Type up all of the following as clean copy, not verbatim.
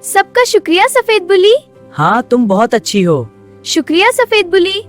सबका शुक्रिया सफेद बुली। हाँ, तुम बहुत अच्छी हो। शुक्रिया सफेद बुली।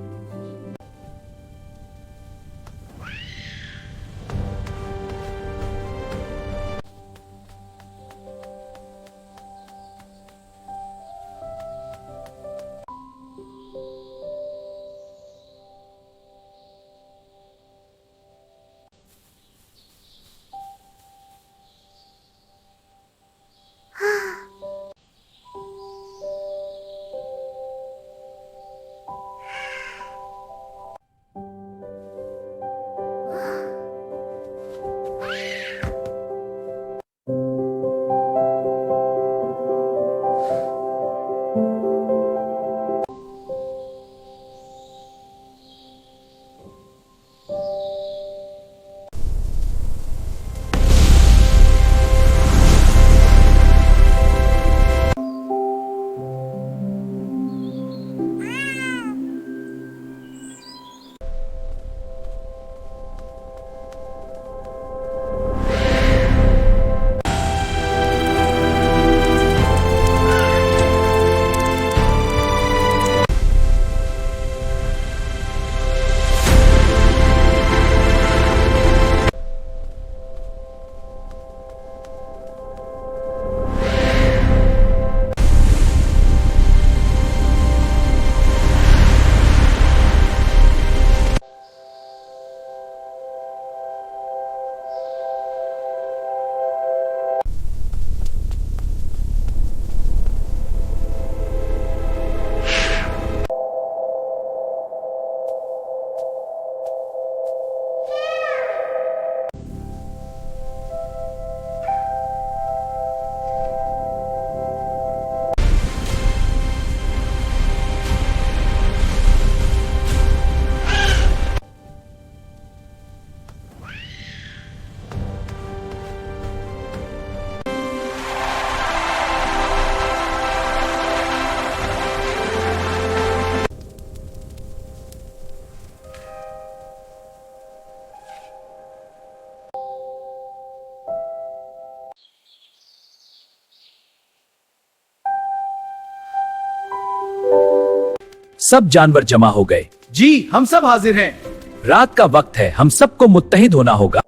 सब जानवर जमा हो गए। जी, हम सब हाजिर हैं। रात का वक्त है, हम सबको मुत्तहिद होना होगा।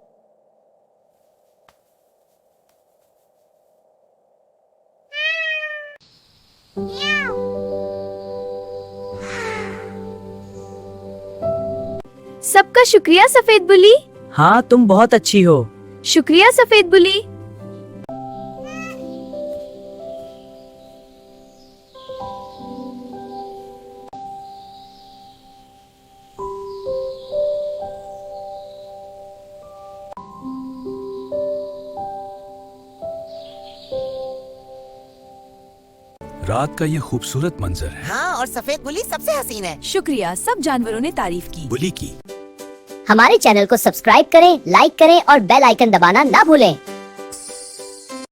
सबका शुक्रिया सफेद बुली। हाँ, तुम बहुत अच्छी हो। शुक्रिया सफेद बुली। रात का ये खूबसूरत मंजर है। हाँ, और सफेद बुली सबसे हसीन है। शुक्रिया, सब जानवरों ने तारीफ की। बुली की। हमारे चैनल को सब्सक्राइब करें, लाइक करें और बेल आइकन दबाना ना भूलें।